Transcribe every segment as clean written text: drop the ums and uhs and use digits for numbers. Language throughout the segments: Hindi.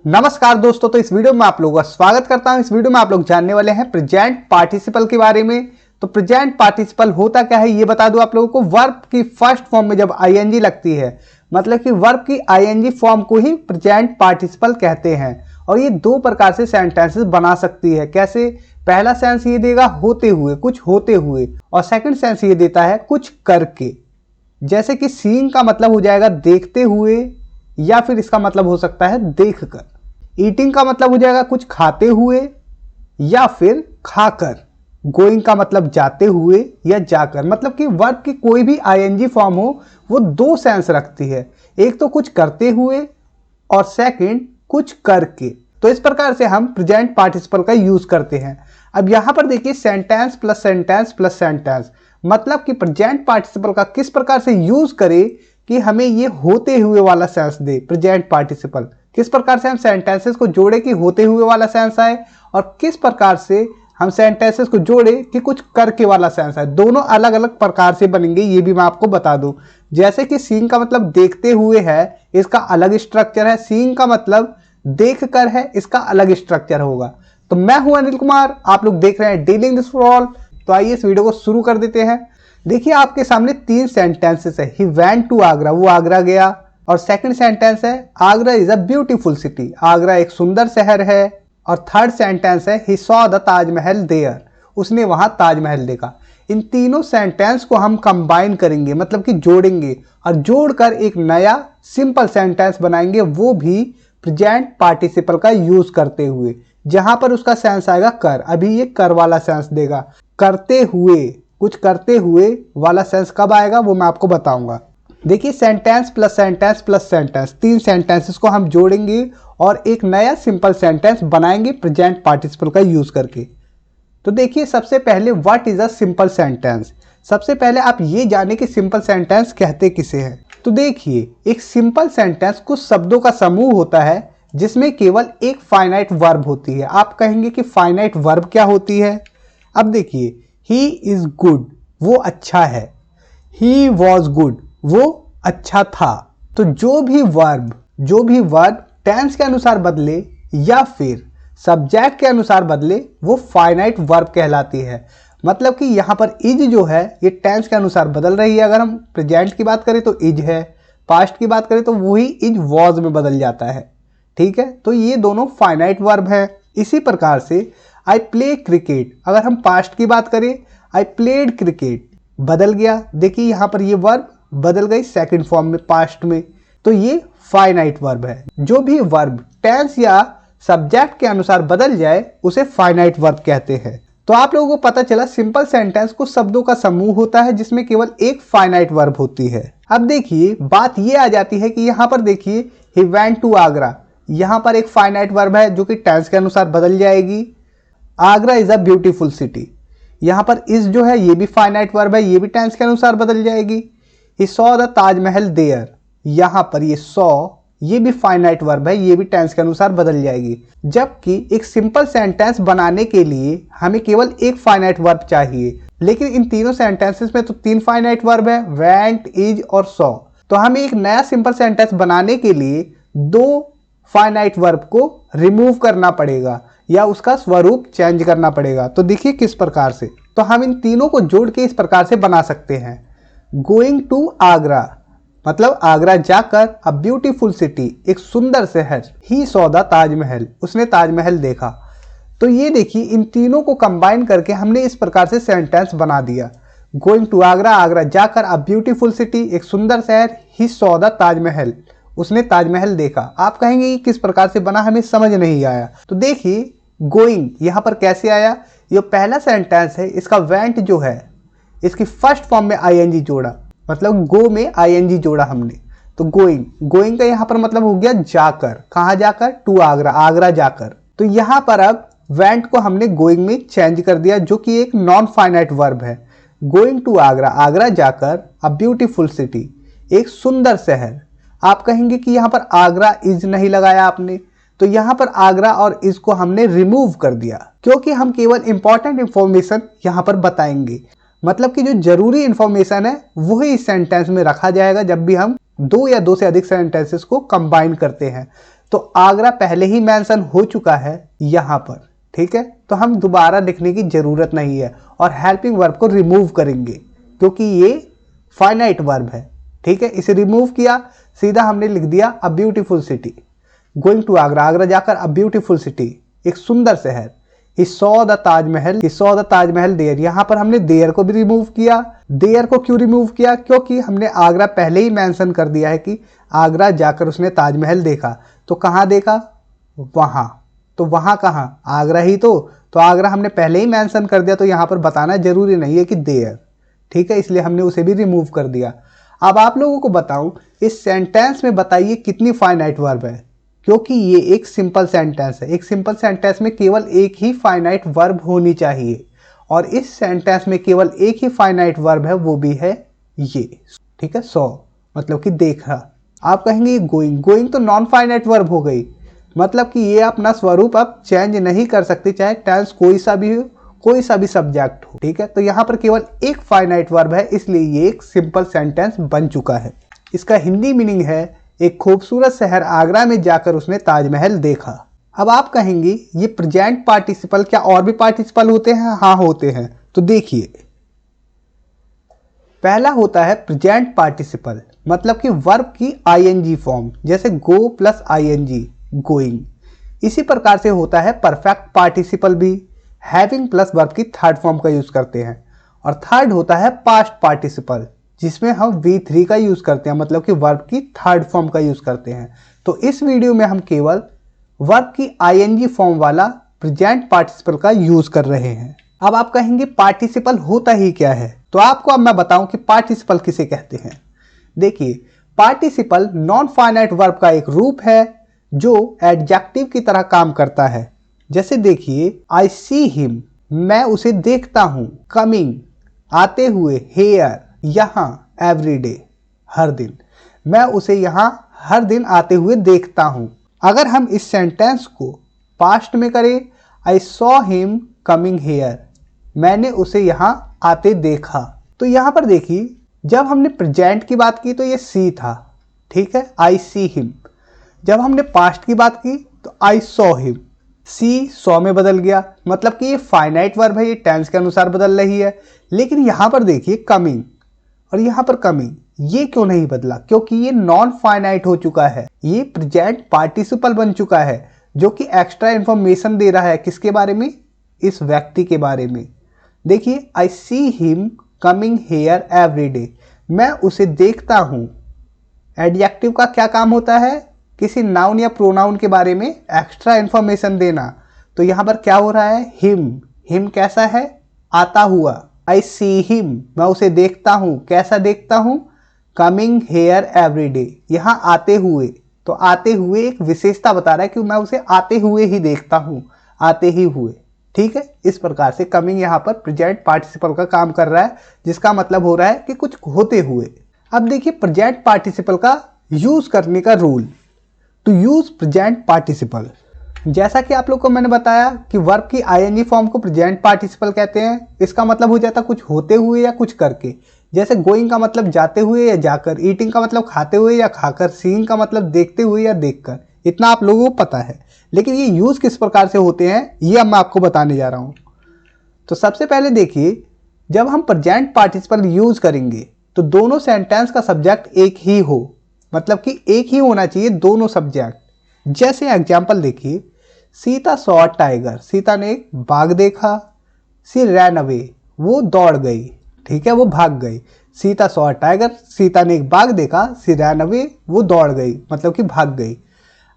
नमस्कार दोस्तों, तो इस वीडियो में आप लोगों का स्वागत करता हूं। इस वीडियो में आप लोग जानने वाले हैं प्रेजेंट पार्टिसिपल के बारे में। तो प्रेजेंट पार्टिसिपल होता क्या है ये बता दूं आप लोगों को। वर्ब की फर्स्ट फॉर्म में जब आईएनजी लगती है, मतलब कि वर्ब की आईएनजी फॉर्म को ही प्रेजेंट पार्टिसिपल कहते हैं। और ये दो प्रकार से सेंटेंसेस बना सकती है। कैसे? पहला सेंस ये देगा होते हुए, कुछ होते हुए, और सेकंड सेंस ये देता है कुछ करके। जैसे कि सीइंग का मतलब हो जाएगा देखते हुए, या फिर इसका मतलब हो सकता है देखकर। ईटिंग का मतलब हो जाएगा कुछ खाते हुए या फिर खाकर। गोइंग का मतलब जाते हुए या जाकर। मतलब कि वर्ब की कोई भी आईएनजी फॉर्म हो वो दो सेंस रखती है, एक तो कुछ करते हुए और सेकंड कुछ करके। तो इस प्रकार से हम प्रेजेंट पार्टिसिपल का यूज करते हैं। अब यहां पर देखिए sentence plus sentence plus sentence, मतलब कि प्रेजेंट पार्टिसिपल का किस प्रकार से यूज करें कि हमें ये होते हुए वाला सेंस दे। प्रेजेंट पार्टिसिपल किस प्रकार से हम सेंटेंसेस को जोड़े कि होते हुए वाला सेंस आए, और किस प्रकार से हम सेंटेंसेस को जोड़े कि कुछ करके वाला सेंस आए। दोनों अलग अलग प्रकार से बनेंगे, ये भी मैं आपको बता दूं। जैसे कि सीइंग का मतलब देखते हुए है, इसका अलग स्ट्रक्चर है। सीइंग का मतलब देख कर है, इसका अलग स्ट्रक्चर होगा। तो मैं हूं अनिल कुमार, आप लोग देख रहे हैं डेली इंग्लिश फॉर ऑल। तो आइए इस वीडियो को शुरू कर देते हैं। देखिए आपके सामने तीन सेंटेंसेस है। ही वेंट टू आगरा, वो आगरा गया। और सेकंड सेंटेंस है Agra is a beautiful city, Agra एक सुंदर शहर है। और थर्ड सेंटेंस है he saw the Taj Mahal there, उसने वहां ताजमहल देखा। इन तीनों सेंटेंस को हम कंबाइन करेंगे, मतलब कि जोड़ेंगे, और जोड़कर एक नया सिंपल सेंटेंस बनाएंगे, वो भी प्रेजेंट पार्टिसिपल का यूज करते हुए, जहां पर उसका सेंस आएगा कर। अभी ये कर वाला सेंस देगा। करते हुए, कुछ करते हुए वाला सेंस कब आएगा वो मैं आपको बताऊंगा। देखिए sentence plus sentence plus sentence, तीन सेंटेंसेस को हम जोड़ेंगे और एक नया सिंपल सेंटेंस बनाएंगे प्रेजेंट पार्टिसिपल का यूज करके। तो देखिए सबसे पहले what is a simple sentence. सबसे पहले आप ये जाने कि सिंपल सेंटेंस कहते किसे हैं। तो देखिए एक सिंपल सेंटेंस कुछ शब्दों का समूह होता है जिसमें केवल एक फाइनाइट वर्ब होती है। आप कहेंगे कि फाइनाइट वर्ब क्या होती है। अब देखिए ही इज गुड, वो अच्छा है। ही वॉज गुड, वो अच्छा था। तो जो भी वर्ब टेंस के अनुसार बदले या फिर सब्जेक्ट के अनुसार बदले वो फाइनाइट वर्ब कहलाती है। मतलब कि यहाँ पर इज जो है ये टेंस के अनुसार बदल रही है। अगर हम प्रेजेंट की बात करें तो इज है, पास्ट की बात करें तो वही इज वॉज में बदल जाता है। ठीक है, तो ये दोनों फाइनाइट वर्ब है। इसी प्रकार से आई प्ले क्रिकेट, अगर हम पास्ट की बात करें आई प्लेड क्रिकेट, बदल गया। देखिए यहाँ पर ये वर्ब बदल गई सेकंड फॉर्म में, पास्ट में। तो ये फाइनाइट वर्ब है। जो भी वर्ब टेंस या सब्जेक्ट के अनुसार बदल जाए उसे फाइनाइट वर्ब कहते हैं। तो आप लोगों को पता चला सिंपल सेंटेंस कुछ शब्दों का समूह होता है जिसमें केवल एक फाइनाइट वर्ब होती है। अब देखिए बात ये आ जाती है कि यहाँ पर देखिए ही वेंट टू आगरा, यहाँ पर एक फाइनाइट वर्ब है जो कि टेंस के अनुसार बदल जाएगी। Agra is a beautiful city, यहाँ पर इस जो है ये भी फाइनाइट वर्ब है, ये भी टेंस के अनुसार बदल जाएगी। He saw the Taj Mahal there, यहाँ पर ये सॉ ये भी फाइनाइट वर्ब है, ये भी टेंस के अनुसार बदल जाएगी। जबकि एक सिंपल सेंटेंस बनाने के लिए हमें केवल एक फाइनाइट वर्ब चाहिए, लेकिन इन तीनों सेंटेंसेस में तो तीन फाइनाइट वर्ब है, वेंट, इज और सॉ। तो हमें एक नया सिंपल सेंटेंस बनाने के लिए दो फाइनाइट वर्ब को रिमूव करना पड़ेगा या उसका स्वरूप चेंज करना पड़ेगा। तो देखिए किस प्रकार से। तो हम इन तीनों को जोड़ के इस प्रकार से बना सकते हैं। गोइंग टू आगरा मतलब आगरा जाकर, अ ब्यूटीफुल सिटी एक सुंदर शहर, ही सॉ द ताजमहल उसने ताजमहल देखा। तो ये देखिए इन तीनों को कंबाइन करके हमने इस प्रकार से सेंटेंस बना दिया। गोइंग टू आगरा, आगरा जाकर, अ ब्यूटीफुल सिटी एक सुंदर शहर, ही सॉ द ताजमहल उसने ताजमहल देखा। आप कहेंगे कि किस प्रकार से बना, हमें समझ नहीं आया। तो देखिए गोइंग यहाँ पर कैसे आया। ये पहला सेंटेंस है, इसका वेंट जो है इसकी फर्स्ट फॉर्म में आईएनजी जोड़ा, मतलब गो में आईएनजी जोड़ा हमने। तो गोइंग, गोइंग का यहाँ पर मतलब हो गया जाकर। कहाँ जाकर? टू आगरा, आगरा जाकर। तो यहाँ पर अब वेंट को हमने गोइंग में चेंज कर दिया जो कि एक नॉन फाइनाइट वर्ब है। गोइंग टू आगरा, आगरा जाकर, अ ब्यूटीफुल सिटी एक सुंदर शहर। आप कहेंगे कि यहाँ पर आगरा इज नहीं लगाया आपने, तो यहाँ पर आगरा और इज को हमने रिमूव कर दिया क्योंकि हम केवल इंपॉर्टेंट इंफॉर्मेशन यहाँ पर बताएंगे। मतलब कि जो जरूरी इंफॉर्मेशन है वही इस सेंटेंस में रखा जाएगा जब भी हम दो या दो से अधिक सेंटेंसेस को कंबाइन करते हैं। तो आगरा पहले ही मेंशन हो चुका है यहाँ पर, ठीक है। तो हम दोबारा लिखने की जरूरत नहीं है और हेल्पिंग वर्ब को रिमूव करेंगे क्योंकि ये फाइनाइट वर्ब है, ठीक है। इसे रिमूव किया, सीधा हमने लिख दिया a beautiful city. Going to Agra, Agra जाकर अ ब्यूटीफुल सिटी, एक सुंदर शहर। He saw the Taj Mahal, he saw the Taj Mahal there, यहाँ पर हमने देयर को भी रिमूव किया। देयर को क्यों रिमूव किया? क्योंकि हमने आगरा पहले ही मेंशन कर दिया है कि आगरा जाकर उसने ताजमहल देखा। तो कहाँ देखा? वहाँ। तो वहाँ कहाँ? आगरा ही तो आगरा हमने पहले ही मेंशन कर दिया, तो यहाँ पर बताना जरूरी नहीं है कि देयर, ठीक है, इसलिए हमने उसे भी रिमूव कर दिया। अब आप लोगों को बताऊं, इस सेंटेंस में बताइए कितनी फाइनाइट वर्ब है, क्योंकि ये एक सिंपल सेंटेंस है। एक सिंपल सेंटेंस में केवल एक ही फाइनाइट वर्ब होनी चाहिए और इस सेंटेंस में केवल एक ही फाइनाइट वर्ब है, वो भी है ये, ठीक है, सॉ, मतलब कि देखा। आप कहेंगे गोइंग, गोइंग तो नॉन फाइनाइट वर्ब हो गई, मतलब कि ये अपना स्वरूप अब चेंज नहीं कर सकती, चाहे टेंस कोई सा भी हो, कोई सा भी सब्जेक्ट हो, ठीक है। तो यहाँ पर केवल एक फाइनाइट वर्ब है, इसलिए ये एक सिंपल सेंटेंस बन चुका है। इसका हिंदी मीनिंग है एक खूबसूरत शहर आगरा में जाकर उसने ताजमहल देखा। अब आप कहेंगे ये प्रेजेंट पार्टिसिपल, क्या और भी पार्टिसिपल होते हैं? हाँ होते हैं। तो देखिए, पहला होता है प्रेजेंट पार्टिसिपल, मतलब कि वर्ब की आईएनजी फॉर्म, जैसे गो प्लस आईएनजी, गोइंग। इसी प्रकार से होता है परफेक्ट पार्टिसिपल भी, हैविंग प्लस वर्ब की थर्ड फॉर्म का यूज करते हैं। और थर्ड होता है पास्ट पार्टिसिपल, जिसमें हम V3 का यूज करते हैं, मतलब कि वर्ब की थर्ड फॉर्म का यूज करते हैं। तो इस वीडियो में हम केवल वर्ब की आईएनजी फॉर्म वाला प्रेजेंट पार्टिसिपल का यूज कर रहे हैं। अब आप कहेंगे पार्टिसिपल होता ही क्या है? तो आपको अब मैं बताऊं कि पार्टिसिपल किसे कहते हैं। देखिए, पार्टिसिपल नॉन फाइनाइट वर्ब का एक रूप है जो एडजेक्टिव की तरह काम करता है। जैसे देखिए, आई सी हिम, मैं उसे देखता हूं। कमिंग, आते हुए। हेयर, यहाँ। एवरीडे, हर दिन, मैं उसे यहाँ हर दिन आते हुए देखता हूं। अगर हम इस सेंटेंस को पास्ट में करें, आई सॉ हिम कमिंग हेयर, मैंने उसे यहाँ आते देखा। तो यहाँ पर देखिए, जब हमने प्रेजेंट की बात की तो ये सी था, ठीक है, आई सी हिम। जब हमने पास्ट की बात की तो I saw him, see saw में बदल गया, मतलब कि ये फाइनाइट वर्ब है, ये टेंस के अनुसार बदल रही है। लेकिन यहाँ पर देखिए कमिंग और यहाँ पर कमिंग, ये क्यों नहीं बदला? क्योंकि ये नॉन फाइनाइट हो चुका है, ये प्रेजेंट पार्टिसिपल बन चुका है, जो कि एक्स्ट्रा इंफॉर्मेशन दे रहा है किसके बारे में? इस व्यक्ति के बारे में। देखिए, I see him coming here everyday, मैं उसे देखता हूं। एडजेक्टिव का क्या काम होता है? किसी नाउन या प्रोनाउन के बारे में एक्स्ट्रा इंफॉर्मेशन देना। तो यहां पर क्या हो रहा है? हिम, हिम कैसा है? आता हुआ। आई सी हिम, मैं उसे देखता हूं। कैसा देखता हूं? कमिंग हेयर एवरीडे, यहां आते हुए। तो आते हुए एक विशेषता बता रहा है कि मैं उसे आते हुए ही देखता हूं, आते ही हुए, ठीक है। इस प्रकार से कमिंग यहाँ पर प्रेजेंट पार्टिसिपल का काम कर रहा है, जिसका मतलब हो रहा है कि कुछ होते हुए। अब देखिए प्रेजेंट पार्टिसिपल का यूज करने का rule. To use present participle, जैसा कि आप लोग को मैंने बताया कि वर्ब की आईएनजी फॉर्म को प्रेजेंट पार्टिसिपल कहते हैं। इसका मतलब हो जाता कुछ होते हुए या कुछ करके। जैसे गोइंग का मतलब जाते हुए या जाकर, ईटिंग का मतलब खाते हुए या खाकर, सीइंग का मतलब देखते हुए या देखकर। इतना आप लोगों को पता है, लेकिन ये यूज किस प्रकार से होते हैं ये अब मैं आपको बताने जा रहा हूं। तो सबसे पहले देखिए, जब हम प्रेजेंट पार्टिसिपल यूज करेंगे तो दोनों सेंटेंस का सब्जेक्ट एक ही हो, मतलब कि एक ही होना चाहिए दोनों सब्जेक्ट। जैसे एग्जाम्पल देखिए, सीता सॉ टाइगर, सीता ने एक बाघ देखा। सी रैन अवे, वो दौड़ गई, ठीक है, वो भाग गई। सीता सॉ टाइगर, सीता ने एक बाघ देखा। सी रैन अवे, वो दौड़ गई, मतलब कि भाग गई।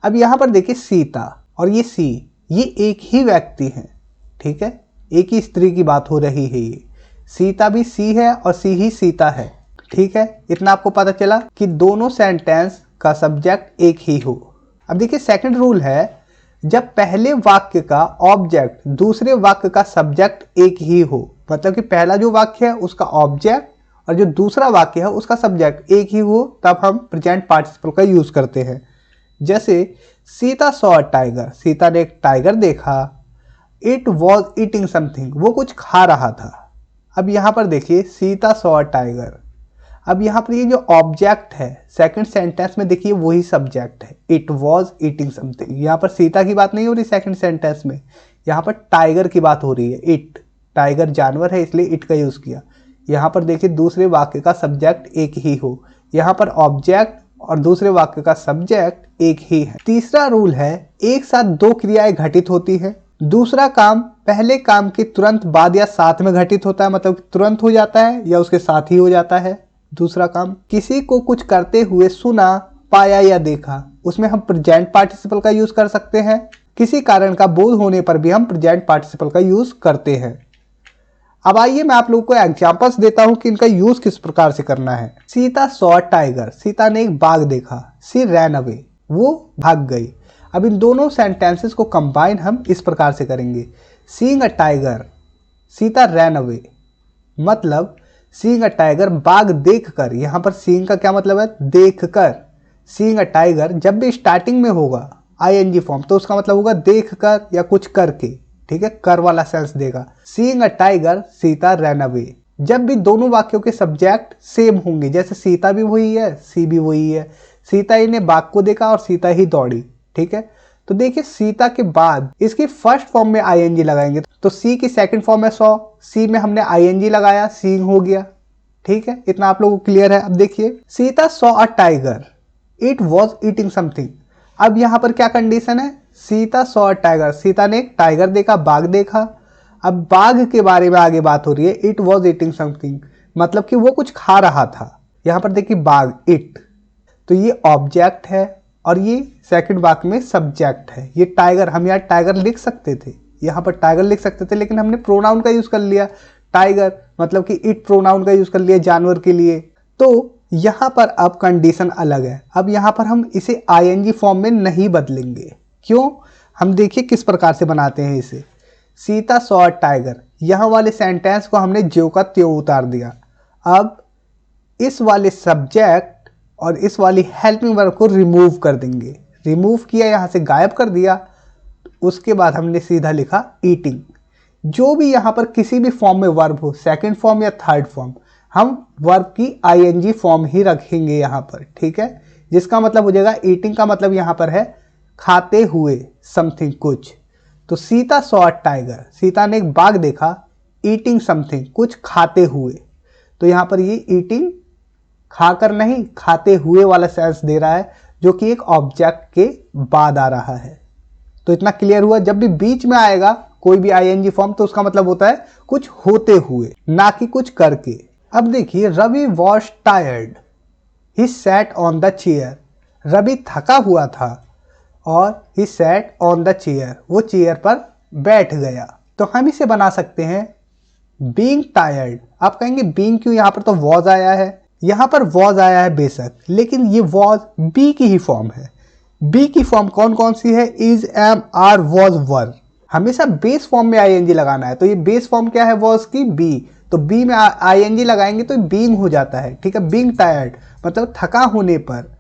अब यहाँ पर देखिए सीता और ये सी, ये एक ही व्यक्ति हैं, ठीक है, एक ही स्त्री की बात हो रही है। ये सीता भी सी है और सी ही सीता है, ठीक है। इतना आपको पता चला कि दोनों सेंटेंस का सब्जेक्ट एक ही हो। अब देखिए सेकंड रूल है, जब पहले वाक्य का ऑब्जेक्ट दूसरे वाक्य का सब्जेक्ट एक ही हो, मतलब कि पहला जो वाक्य है उसका ऑब्जेक्ट और जो दूसरा वाक्य है उसका सब्जेक्ट एक ही हो, तब हम प्रेजेंट पार्टिसिपल का यूज करते हैं। जैसे सीता सॉ टाइगर, सीता ने एक टाइगर देखा। इट वॉज ईटिंग समथिंग, वो कुछ खा रहा था। अब यहाँ पर देखिए सीता सॉ टाइगर, अब यहाँ पर ये जो ऑब्जेक्ट है सेकंड सेंटेंस में देखिए वही सब्जेक्ट है, इट वॉज ईटिंग समथिंग। यहाँ पर सीता की बात नहीं हो रही सेकंड सेंटेंस में, यहाँ पर टाइगर की बात हो रही है। इट, टाइगर जानवर है इसलिए इट का यूज किया। यहाँ पर देखिए दूसरे वाक्य का सब्जेक्ट एक ही हो, यहाँ पर ऑब्जेक्ट और दूसरे वाक्य का सब्जेक्ट एक ही है। तीसरा रूल है एक साथ दो क्रियाएं घटित होती है। दूसरा काम पहले काम के तुरंत बाद या साथ में घटित होता है, मतलब तुरंत हो जाता है या उसके साथ ही हो जाता है। दूसरा काम किसी को कुछ करते हुए सुना, पाया या देखा, उसमें हम प्रेजेंट पार्टिसिपल का यूज कर सकते हैं। किसी कारण का बोध होने पर भी हम प्रेजेंट पार्टिसिपल का यूज करते हैं। अब आइए मैं आप लोगों को एग्जांपल्स देता हूं कि इनका यूज किस प्रकार से करना है। सीता सॉ टाइगर, सीता ने एक बाघ देखा। सी रैन अवे, वो भाग गई। अब इन दोनों सेंटेंसेस को कंबाइन हम इस प्रकार से करेंगे। Seeing a tiger, Sita ran away, मतलब सीइंग अ टाइगर बाघ देखकर। यहाँ पर सीइंग का क्या मतलब है? देखकर। सीइंग अ टाइगर जब भी स्टार्टिंग में होगा आईएनजी फॉर्म तो उसका मतलब होगा देखकर या कुछ करके, ठीक है, कर वाला सेंस देगा। Seeing a tiger Sita ran away. जब भी दोनों वाक्यों के सब्जेक्ट सेम होंगे, जैसे सीता भी वही है, सी भी वही है, सीता ही ने बाघ को देखा और सीता ही दौड़ी, ठीक है। तो देखिए सीता के बाद इसकी फर्स्ट फॉर्म में आईएनजी लगाएंगे तो सी की सेकंड फॉर्म में सॉ, सी में हमने आईएनजी लगाया, सीइंग हो गया, ठीक है। इतना आप लोगों को क्लियर है। अब देखिए Sita saw a tiger, it was eating something. अब यहां पर क्या कंडीशन है? Sita saw a tiger, Sita ने एक टाइगर देखा, बाघ देखा। अब बाघ के बारे में आगे बात हो रही है, इट वॉज ईटिंग समथिंग, मतलब कि वो कुछ खा रहा था। यहां पर देखिए बाघ, इट, तो ये ऑब्जेक्ट है और ये सेकंड वाक्य में सब्जेक्ट है। ये टाइगर, हम यहाँ टाइगर लिख सकते थे, यहाँ पर टाइगर लिख सकते थे, लेकिन हमने प्रोनाउन का यूज कर लिया टाइगर, मतलब कि इट प्रोनाउन का यूज कर लिया जानवर के लिए। तो यहाँ पर अब कंडीशन अलग है। अब यहाँ पर हम इसे आईएनजी फॉर्म में नहीं बदलेंगे। क्यों? हम देखिए किस प्रकार से बनाते हैं इसे। सीता सॉ टाइगर, यहाँ वाले सेंटेंस को हमने ज्यों का त्यों उतार दिया। अब इस वाले सब्जेक्ट और इस वाली हेल्पिंग वर्ब को रिमूव कर देंगे। रिमूव किया, यहाँ से गायब कर दिया। उसके बाद हमने सीधा लिखा ईटिंग। जो भी यहाँ पर किसी भी फॉर्म में वर्ब हो, सेकंड फॉर्म या थर्ड फॉर्म, हम वर्ब की आईएनजी फॉर्म ही रखेंगे यहाँ पर, ठीक है। जिसका मतलब हो जाएगा ईटिंग का मतलब यहाँ पर है खाते हुए, समथिंग, कुछ। तो सीता सॉ टाइगर, सीता ने एक बाघ देखा, ईटिंग समथिंग, कुछ खाते हुए। तो यहाँ पर ये ईटिंग खाकर नहीं, खाते हुए वाला सेंस दे रहा है, जो कि एक ऑब्जेक्ट के बाद आ रहा है। तो इतना क्लियर हुआ। जब भी बीच में आएगा कोई भी आईएनजी फॉर्म तो उसका मतलब होता है कुछ होते हुए, ना कि कुछ करके। अब देखिए Ravi was tired, he sat on the chair. Ravi थका हुआ था और he sat on the chair, वो चेयर पर बैठ गया। तो हम इसे बना सकते हैं बीइंग टायर्ड। आप कहेंगे बीइंग क्यों, यहाँ पर तो वॉज आया है। यहाँ पर वॉज आया है बेशक, लेकिन ये वॉज बी की ही फॉर्म है। बी की फॉर्म कौन कौन सी है? इज, एम, आर, वॉज, वर। हमेशा बेस फॉर्म में आईएनजी लगाना है। तो ये बेस फॉर्म क्या है वॉज की? बी। तो बी में आईएनजी लगाएंगे तो बीइंग हो जाता है, ठीक है। बीइंग टायर्ड मतलब थका होने पर।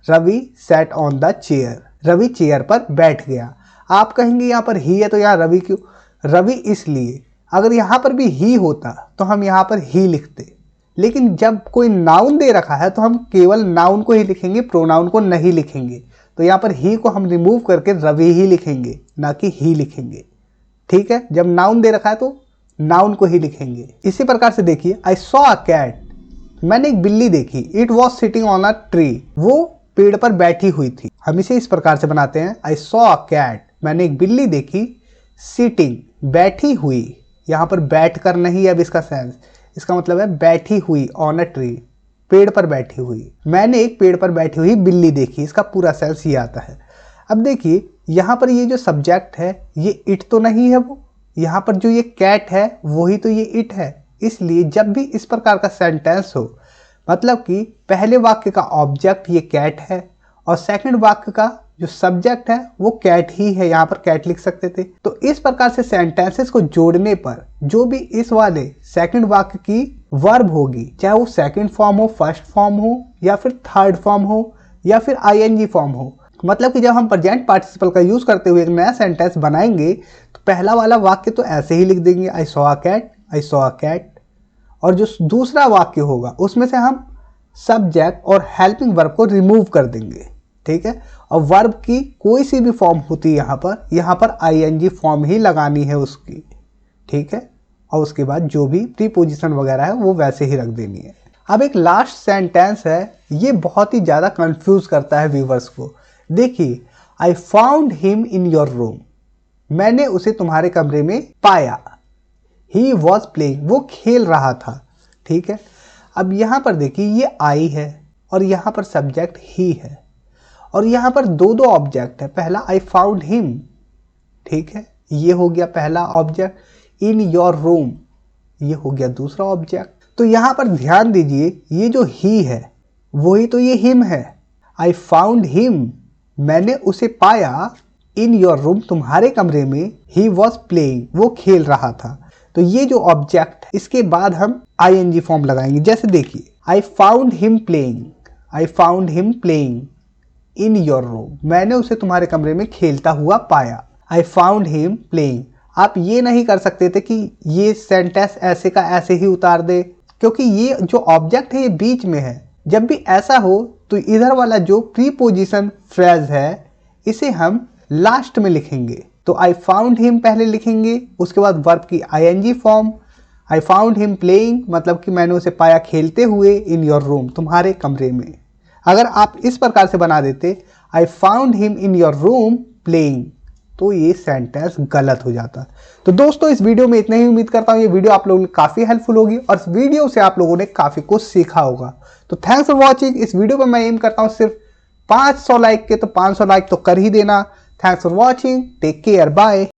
Ravi sat on the chair, Ravi chair पर बैठ गया। आप कहेंगे यहाँ पर ही है तो यहाँ रवि क्यों? रवि इसलिए, अगर यहाँ पर भी ही होता तो हम यहाँ पर ही लिखते, लेकिन जब कोई नाउन दे रखा है तो हम केवल नाउन को ही लिखेंगे, प्रोनाउन को नहीं लिखेंगे। तो यहाँ पर ही को हम रिमूव करके रवि ही लिखेंगे, ना कि ही लिखेंगे, ठीक है। जब नाउन दे रखा है तो नाउन को ही लिखेंगे। इसी प्रकार से देखिए आई सॉ अ कैट, मैंने एक बिल्ली देखी। It was sitting on a tree, वो पेड़ पर बैठी हुई थी। हम इसे इस प्रकार से बनाते हैं आई सॉ अ कैट, मैंने एक बिल्ली देखी, सिटिंग, बैठी हुई। यहाँ पर बैठ कर नहीं है अब इसका सेंस, इसका मतलब है बैठी हुई, ऑन अ ट्री, पेड़ पर बैठी हुई। मैंने एक पेड़ पर बैठी हुई बिल्ली देखी, इसका पूरा सेंस ये आता है। अब देखिए यहाँ पर ये जो सब्जेक्ट है ये इट तो नहीं है, वो यहाँ पर जो ये कैट है वही तो ये इट है। इसलिए जब भी इस प्रकार का सेंटेंस हो, मतलब कि पहले वाक्य का ऑब्जेक्ट ये कैट है और सेकंड वाक्य का जो सब्जेक्ट है वो कैट ही है, यहाँ पर कैट लिख सकते थे। तो इस प्रकार से सेंटेंसेस को जोड़ने पर जो भी इस वाले सेकंड वाक्य की वर्ब होगी, चाहे वो सेकंड फॉर्म हो, फर्स्ट फॉर्म हो या फिर थर्ड फॉर्म हो या फिर आईएनजी फॉर्म हो, मतलब कि जब हम प्रेजेंट पार्टिसिपल का यूज करते हुए एक नया सेंटेंस बनाएंगे तो पहला वाला वाक्य तो ऐसे ही लिख देंगे I saw a cat, I saw a cat, और जो दूसरा वाक्य होगा उसमें से हम सब्जेक्ट और हेल्पिंग वर्ब को रिमूव कर देंगे, ठीक है। और वर्ब की कोई सी भी फॉर्म होती है यहाँ पर आईएनजी फॉर्म ही लगानी है उसकी, ठीक है। और उसके बाद जो भी प्रीपोजिशन वगैरह है वो वैसे ही रख देनी है। अब एक लास्ट सेंटेंस है, ये बहुत ही ज़्यादा कंफ्यूज करता है व्यूवर्स को। देखिए, आई found him in your room, मैंने उसे तुम्हारे कमरे में पाया। ही वॉज प्लेइंग, वो खेल रहा था, ठीक है। अब यहाँ पर देखिए ये आई है और यहाँ पर सब्जेक्ट ही है और यहाँ पर दो ऑब्जेक्ट है। पहला आई फाउंड हिम, ठीक है, ये हो गया पहला ऑब्जेक्ट। इन योर रूम, ये हो गया दूसरा ऑब्जेक्ट। तो यहाँ पर ध्यान दीजिए, ये जो ही है वही तो ये हिम है। आई फाउंड हिम, मैंने उसे पाया। इन योर रूम, तुम्हारे कमरे में। ही वॉज प्लेइंग, वो खेल रहा था। तो ये जो ऑब्जेक्ट, इसके बाद हम आईएनजी फॉर्म लगाएंगे। जैसे देखिए, आई found him playing, I found him playing in your room, मैंने उसे तुम्हारे कमरे में खेलता हुआ पाया। आई फाउंड हिम प्लेइंग। आप ये नहीं कर सकते थे कि ये सेंटेंस ऐसे का ऐसे ही उतार दे, क्योंकि ये जो ऑब्जेक्ट है ये बीच में है। जब भी ऐसा हो तो इधर वाला जो प्रीपोजिशन फ्रेज है इसे हम लास्ट में लिखेंगे। तो आई फाउंड हिम पहले लिखेंगे, उसके बाद वर्ब की आईएनजी फॉर्म। आई फाउंड हिम प्लेइंग मतलब कि मैंने उसे पाया खेलते हुए इन योर रूम, तुम्हारे कमरे में। अगर आप इस प्रकार से बना देते आई found him in your room playing, तो ये सेंटेंस गलत हो जाता। तो दोस्तों, इस वीडियो में इतना ही। उम्मीद करता हूँ ये वीडियो आप लोगों को काफ़ी हेल्पफुल होगी और इस वीडियो से आप लोगों ने काफ़ी कुछ सीखा होगा। तो थैंक्स फॉर वॉचिंग। इस वीडियो पर मैं एम करता हूँ सिर्फ 500 लाइक के, तो 500 लाइक तो कर ही देना। Thanks for watching, take care, bye.